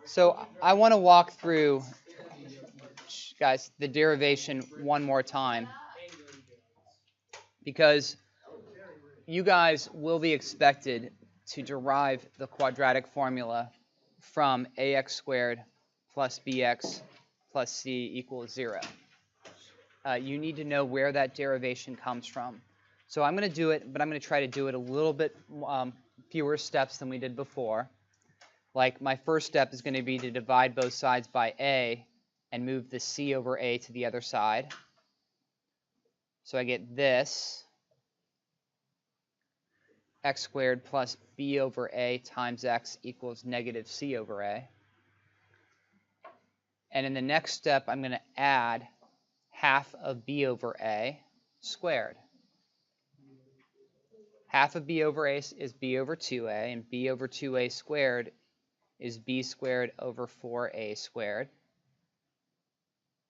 So I want to walk through, guys, the derivation one more time, because you guys will be expected to derive the quadratic formula from ax squared plus bx plus c equals 0. You need to know where that derivation comes from. So I'm going to do it, but I'm going to try to do it a little bit fewer steps than we did before. Like my first step is going to be to divide both sides by a and move the c over a to the other side. So I get this, x squared plus b over a times x equals negative c over a. And in the next step, I'm going to add half of b over a squared. Half of b over a is b over 2a, and b over 2a squared is b squared over 4a squared.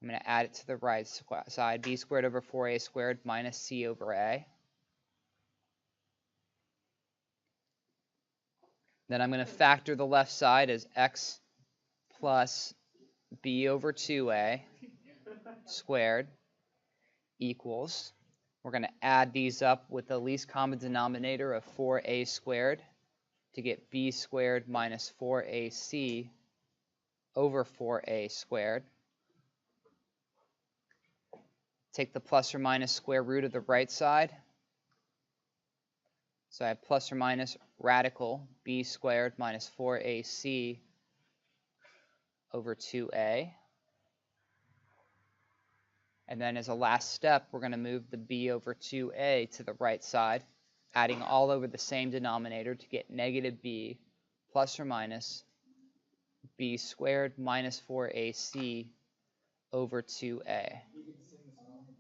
I'm going to add it to the right side, b squared over 4a squared minus c over a. Then I'm going to factor the left side as x plus b over 2a squared equals, we're going to add these up with the least common denominator of 4a squared to get b squared minus 4ac over 4a squared. Take the plus or minus square root of the right side. So I have plus or minus radical b squared minus 4ac over 2a. And then as a last step, we're going to move the b over 2a to the right side, adding all over the same denominator to get negative b plus or minus b squared minus 4ac over 2a.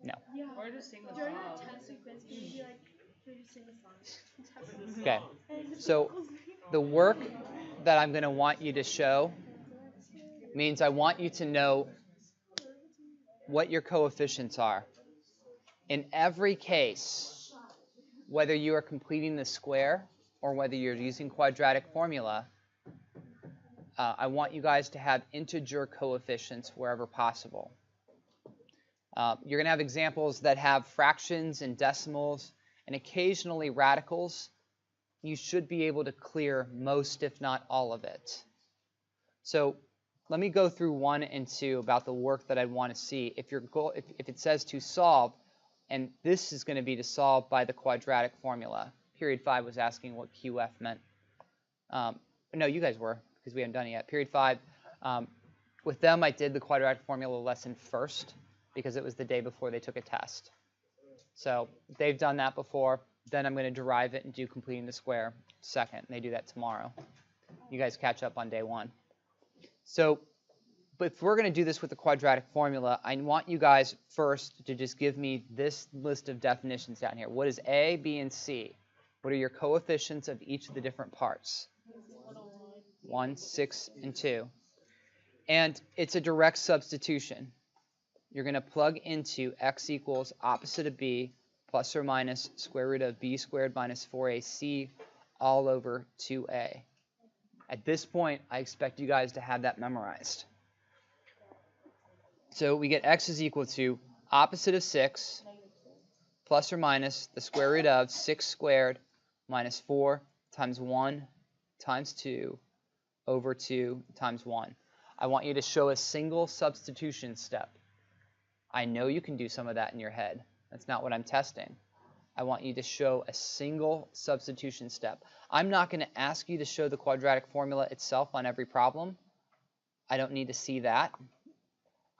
No. Yeah. Or just sing the song. During the test sequence, can you be like, can you just sing the song? Okay. So the work that I'm going to want you to show means I want you to know what your coefficients are. In every case, whether you are completing the square or whether you're using quadratic formula, I want you guys to have integer coefficients wherever possible. You're going to have examples that have fractions and decimals and occasionally radicals. You should be able to clear most, if not all of it. So let me go through 1 and 2 about the work that I want to see. If your goal, if it says to solve, and this is going to be to solve by the quadratic formula. Period 5 was asking what QF meant. No, you guys were, because we haven't done it yet. Period 5, with them I did the quadratic formula lesson first, because it was the day before they took a test. So they've done that before. Then I'm going to derive it and do completing the square second. And they do that tomorrow. You guys catch up on day 1. So, but if we're going to do this with the quadratic formula, I want you guys first to just give me this list of definitions down here. What is A, B, and C? What are your coefficients of each of the different parts? 1, 6, and 2. And it's a direct substitution. You're going to plug into x equals opposite of b plus or minus square root of b squared minus 4ac all over 2a. At this point, I expect you guys to have that memorized. So we get x is equal to opposite of 6 plus or minus the square root of 6 squared minus 4 times 1 times 2 over 2 times 1. I want you to show a single substitution step. I know you can do some of that in your head. That's not what I'm testing. I want you to show a single substitution step. I'm not going to ask you to show the quadratic formula itself on every problem. I don't need to see that.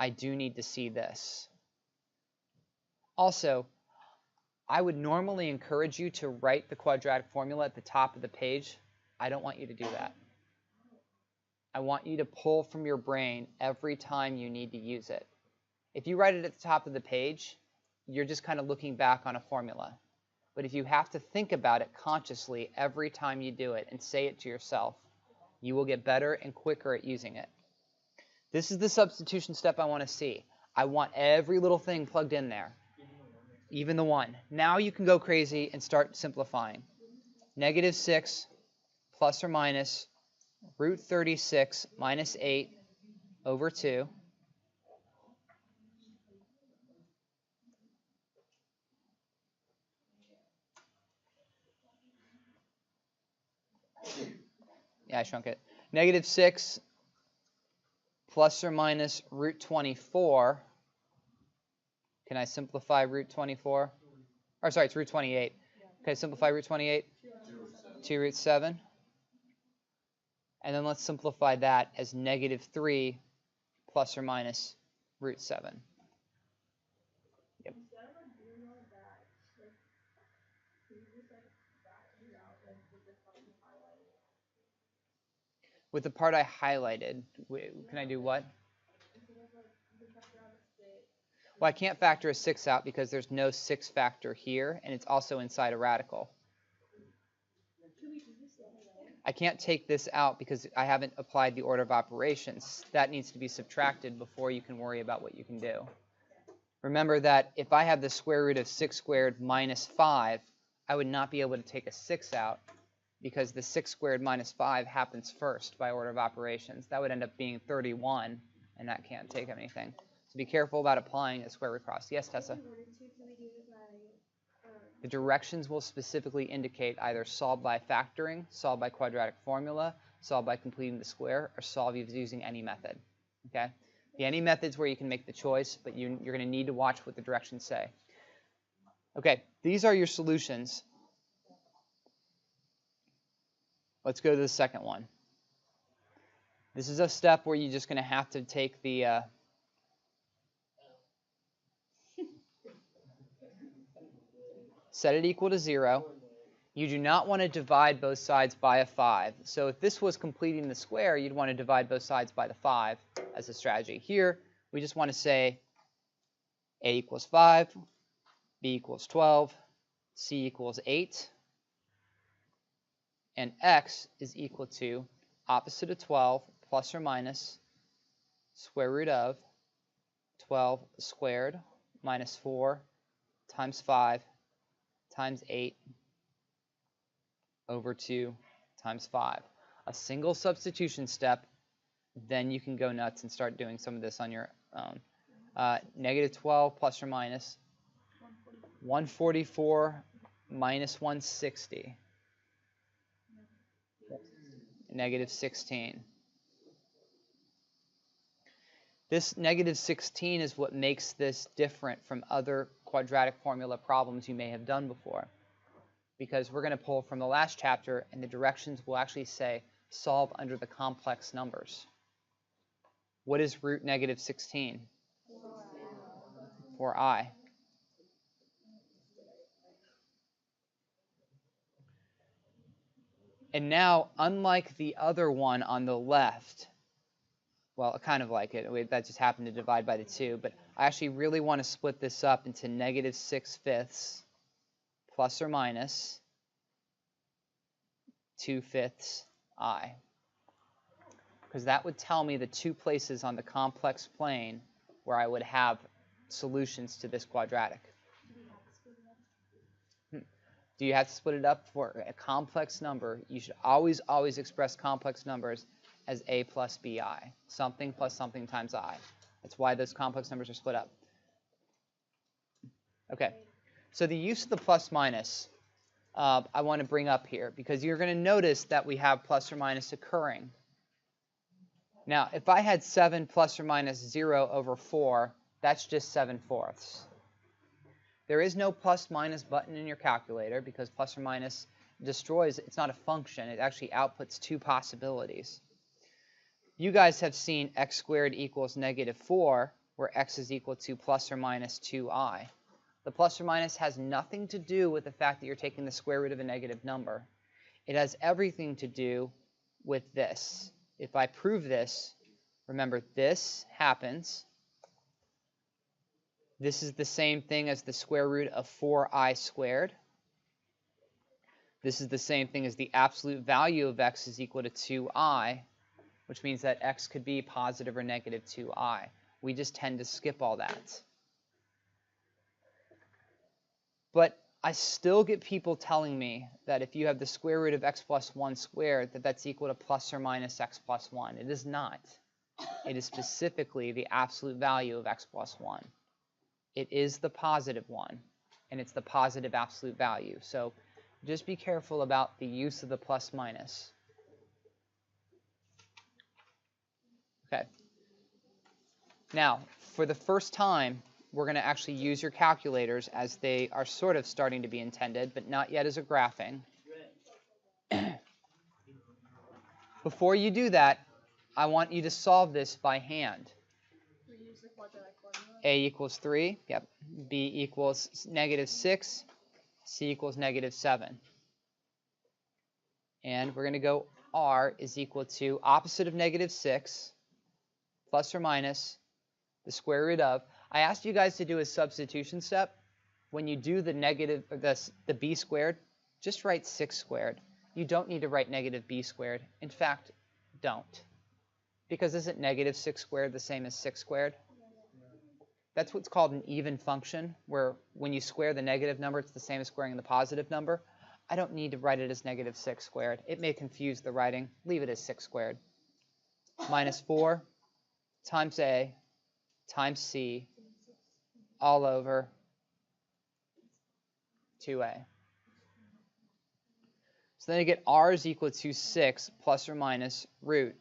I do need to see this. Also, I would normally encourage you to write the quadratic formula at the top of the page. I don't want you to do that. I want you to pull from your brain every time you need to use it. If you write it at the top of the page, you're just kind of looking back on a formula. But if you have to think about it consciously every time you do it and say it to yourself, you will get better and quicker at using it. This is the substitution step I want to see. I want every little thing plugged in there, even the 1. Now you can go crazy and start simplifying. negative 6 plus or minus root 36 minus 8 over 2. Yeah, I shrunk it. Negative 6 plus or minus root 24. Can I simplify root 24? Or sorry, it's root 28. Can I simplify root 28? 2 root 7. And then let's simplify that as negative 3 plus or minus root 7. Yep. With the part I highlighted, can I do what? Well, I can't factor a 6 out because there's no 6 factor here, and it's also inside a radical. I can't take this out because I haven't applied the order of operations. That needs to be subtracted before you can worry about what you can do. Remember that if I have the square root of 6 squared minus 5, I would not be able to take a 6 out because the 6 squared minus 5 happens first by order of operations. That would end up being 31, and that can't take anything. So be careful about applying a square root cross. Yes, Tessa? The directions will specifically indicate either solve by factoring, solve by quadratic formula, solve by completing the square, or solve using any method. Okay? The any method's where you can make the choice, but you're going to need to watch what the directions say. Okay, these are your solutions. Let's go to the second one. This is a step where you're just going to have to take the set it equal to 0. You do not want to divide both sides by a 5. So if this was completing the square, you'd want to divide both sides by the 5 as a strategy. Here, we just want to say a equals 5, b equals 12, c equals 8, and x is equal to opposite of 12 plus or minus square root of 12 squared minus 4 times 5 times 8 over 2 times 5. A single substitution step, then you can go nuts and start doing some of this on your own. Negative 12 plus or minus 144 minus 160. Negative 16. This negative 16 is what makes this different from other quadratic formula problems you may have done before. Because we're going to pull from the last chapter, and the directions will actually say solve under the complex numbers. What is root negative 16? 4i. And now, unlike the other one on the left, well, kind of like it, that just happened to divide by the 2, but I actually really want to split this up into negative 6/5 plus or minus 2/5 I. Because that would tell me the 2 places on the complex plane where I would have solutions to this quadratic. Do you have to split it up for a complex number? You should always express complex numbers as a plus bi. Something plus something times I. That's why those complex numbers are split up. Okay, so the use of the plus minus I want to bring up here, because you're going to notice that we have plus or minus occurring. Now, if I had 7 plus or minus 0 over 4, that's just 7/4. There is no plus minus button in your calculator because plus or minus destroys, it's not a function, it actually outputs 2 possibilities. You guys have seen x squared equals negative 4, where x is equal to plus or minus 2i. The plus or minus has nothing to do with the fact that you're taking the square root of a negative number. It has everything to do with this. If I prove this, remember this happens. This is the same thing as the square root of 4i squared. This is the same thing as the absolute value of x is equal to 2i, which means that x could be positive or negative 2i. We just tend to skip all that. But I still get people telling me that if you have the square root of x plus 1 squared, that that's equal to plus or minus x plus 1. It is not. It is specifically the absolute value of x plus 1. It is the positive one, and it's the positive absolute value. So just be careful about the use of the plus minus. Okay. Now, for the first time, we're going to actually use your calculators as they are sort of starting to be intended, but not yet as a graphing. Before you do that, I want you to solve this by hand. We use the quadratic formula. A equals 3. Yep. B equals -6. C equals -7. And we're going to go R is equal to opposite of -6 plus or minus the square root of. I asked you guys to do a substitution step. When you do the b squared, just write 6 squared. You don't need to write -b squared. In fact, don't. Because isn't -6 squared the same as 6 squared? That's what's called an even function, where when you square the negative number, it's the same as squaring the positive number. I don't need to write it as -6 squared. It may confuse the writing. Leave it as 6 squared. -4 times A times C all over 2A. So then you get R is equal to 6 plus or minus root.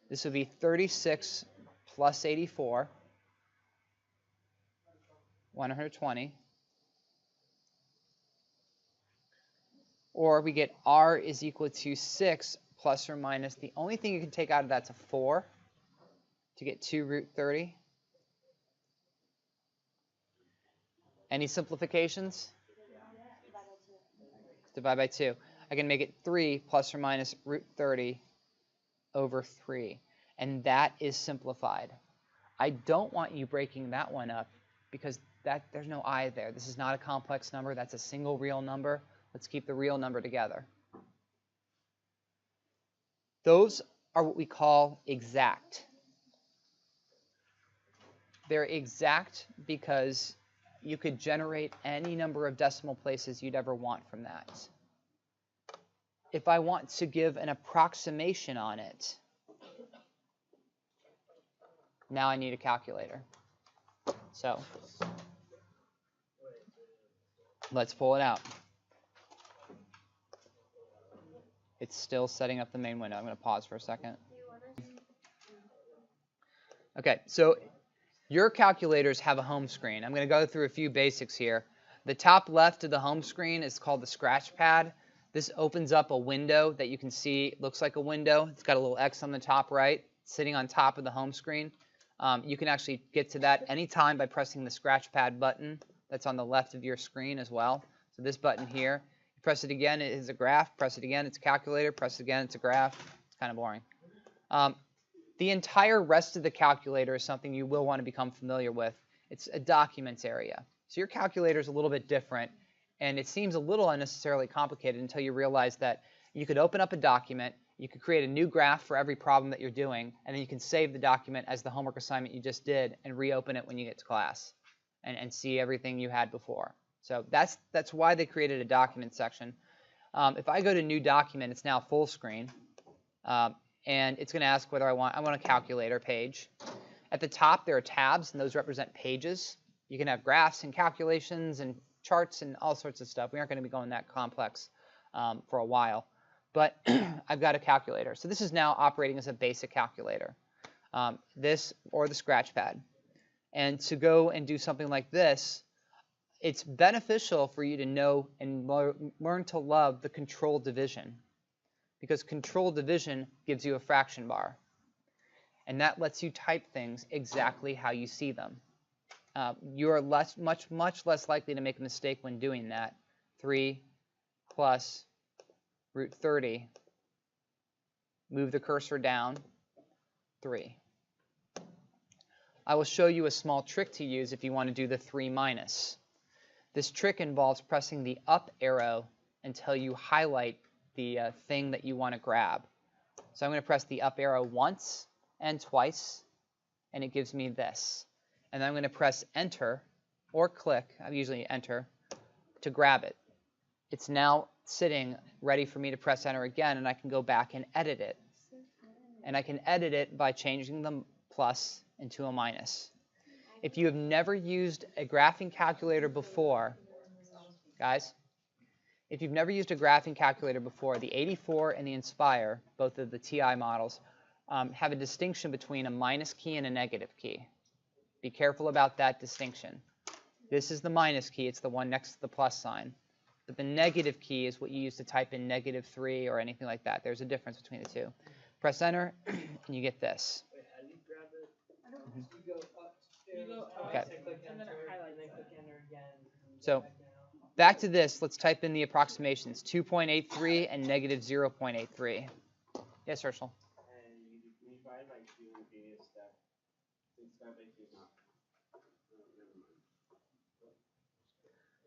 This would be 36 plus 84, 120. Or we get R is equal to 6 plus or minus. The only thing you can take out of that's a 4 to get 2 root 30. Any simplifications? Divide by 2. I can make it 3 plus or minus root 30 over 3. And that is simplified. I don't want you breaking that one up because there's no I there. This is not a complex number. That's a single real number. Let's keep the real number together. Those are what we call exact. They're exact because you could generate any number of decimal places you'd ever want from that. If I want to give an approximation on it, now I need a calculator. So let's pull it out. It's still setting up the main window. I'm going to pause for a second. Okay, so your calculators have a home screen. I'm going to go through a few basics here. The top left of the home screen is called the scratch pad. This opens up a window that you can see. It looks like a window. It's got a little X on the top right, sitting on top of the home screen. You can actually get to that anytime by pressing the scratch pad button that's on the left of your screen as well. So this button here, you press it again, it is a graph. Press it again, it's a calculator. Press it again, it's a graph. It's kind of boring. The entire rest of the calculator is something you will want to become familiar with. It's a documents area. So your calculator is a little bit different, and it seems a little unnecessarily complicated until you realize that you could open up a document, you could create a new graph for every problem that you're doing, and then you can save the document as the homework assignment you just did and reopen it when you get to class and see everything you had before. So that's why they created a document section. If I go to new document, it's now full screen. And it's going to ask whether I want a calculator page. At the top, there are tabs, and those represent pages. You can have graphs and calculations and charts and all sorts of stuff. We aren't going to be going that complex for a while. But I've got a calculator. So this is now operating as a basic calculator, this or the scratch pad. And to go and do something like this, it's beneficial for you to know and learn to love the controlled division. Because controlled division gives you a fraction bar. And that lets you type things exactly how you see them. You are much less likely to make a mistake when doing that. 3 plus root 30. Move the cursor down. 3. I will show you a small trick to use if you want to do the 3 minus. This trick involves pressing the up arrow until you highlight the thing that you want to grab. So I'm going to press the up arrow once and twice, and it gives me this. And then I'm going to press enter or click, I usually enter, to grab it. It's now sitting ready for me to press enter again, and I can go back and edit it. And I can edit it by changing the plus into a minus. If you have never used a graphing calculator before, guys, if you've never used a graphing calculator before, the 84 and the Inspire, both of the TI models, have a distinction between a minus key and a negative key. Be careful about that distinction. This is the minus key. It's the one next to the plus sign. But the negative key is what you use to type in -3 or anything like that. There's a difference between the two. Press enter, and you get this. Okay. So back to this. Let's type in the approximations. 2.83 and -0.83. Yes, Herschel?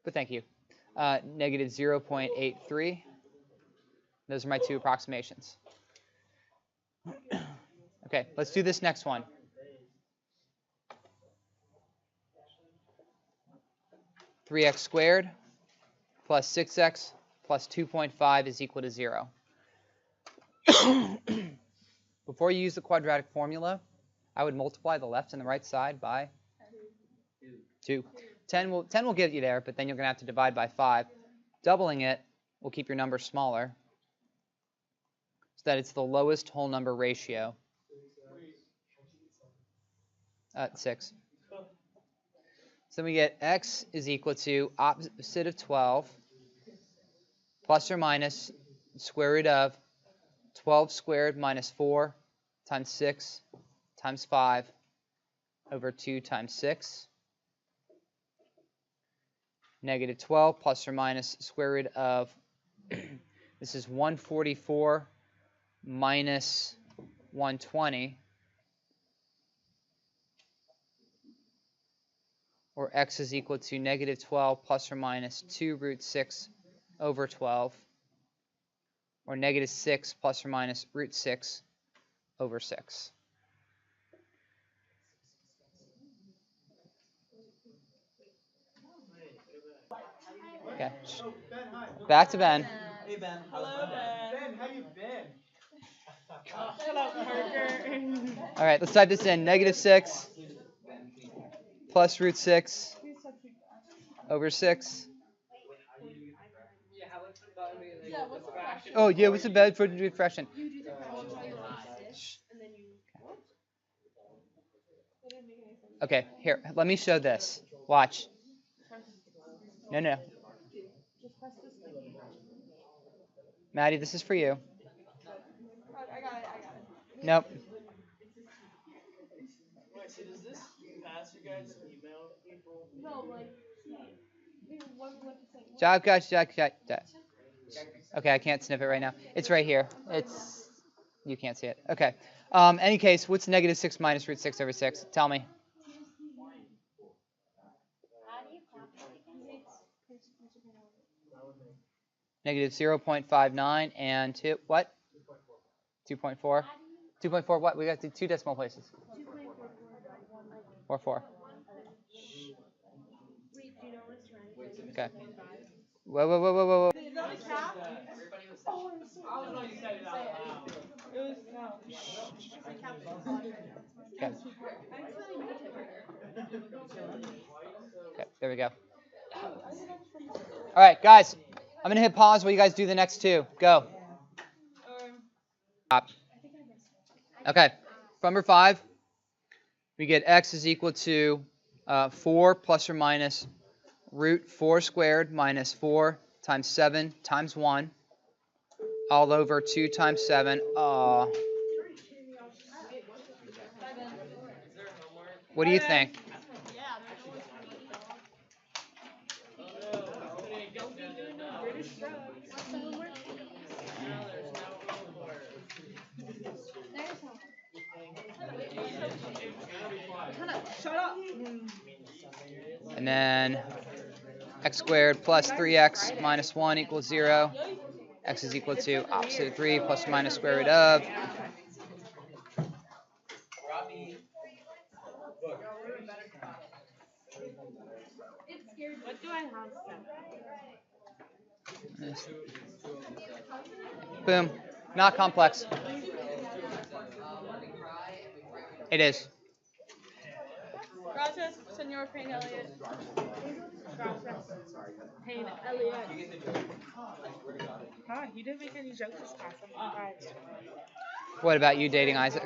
But thank you. -0.83. Those are my two approximations. Okay, let's do this next one. (3x² plus 6x plus 2.5 is equal to 0. Before you use the quadratic formula, I would multiply the left and the right side by 2. 10 will get you there, but then you're going to have to divide by 5. Doubling it will keep your number smaller so that it's the lowest whole number ratio. 6. So we get x is equal to opposite of 12 plus or minus square root of 12 squared minus 4 times 6 times 5 over 2 times 6. -12 plus or minus square root of, this is 144 minus 120, or x is equal to -12 plus or minus 2 root 6 over 12, or -6 plus or minus root 6 over 6. Okay. Back to Ben. Hey Ben. Hello, Ben. Ben, how you been? Shut up, Parker. All right, let's type this in. -6 plus root 6 over 6. Yeah, what's the fraction? Oh, yeah, what's the bad for the fraction? You do the fraction by the last, and then you... That didn't make any sense. Okay, here, let me show this. Watch. No. Just press this thing. Maddie, this is for you. I got it. Nope. Wait, so does this pass you guys email people? No, like, what to say? Jack. Okay, I can't snip it right now. It's right here. You can't see it. Okay. Any case, what's -6 minus root 6 over 6? Tell me. -0.59 and 2, what? 2.4. 2.4 what? We got the 2 decimal places. 4, 4. Wait, do you know what it's trying? Okay. Whoa. Is that a cap? Oh, I was going to say it out loud. It was no. Okay. Okay, there we go. All right, guys. I'm going to hit pause while you guys do the next two. Go. Stop. Okay. For number 5, we get x is equal to 4 plus or minus root 4 squared minus 4 times 7 times 1 all over 2 times 7. What do you think? Shut up. And then x squared plus 3x minus 1 equals 0. X is equal to opposite of 3 plus or minus square root of. What do I have seven. Boom. Not complex. It is. Gracias, Senor Payne-Elliott. Gracias, Payne-Elliott. Huh, he didn't make any jokes this class. I'm surprised. What about you dating Isaac?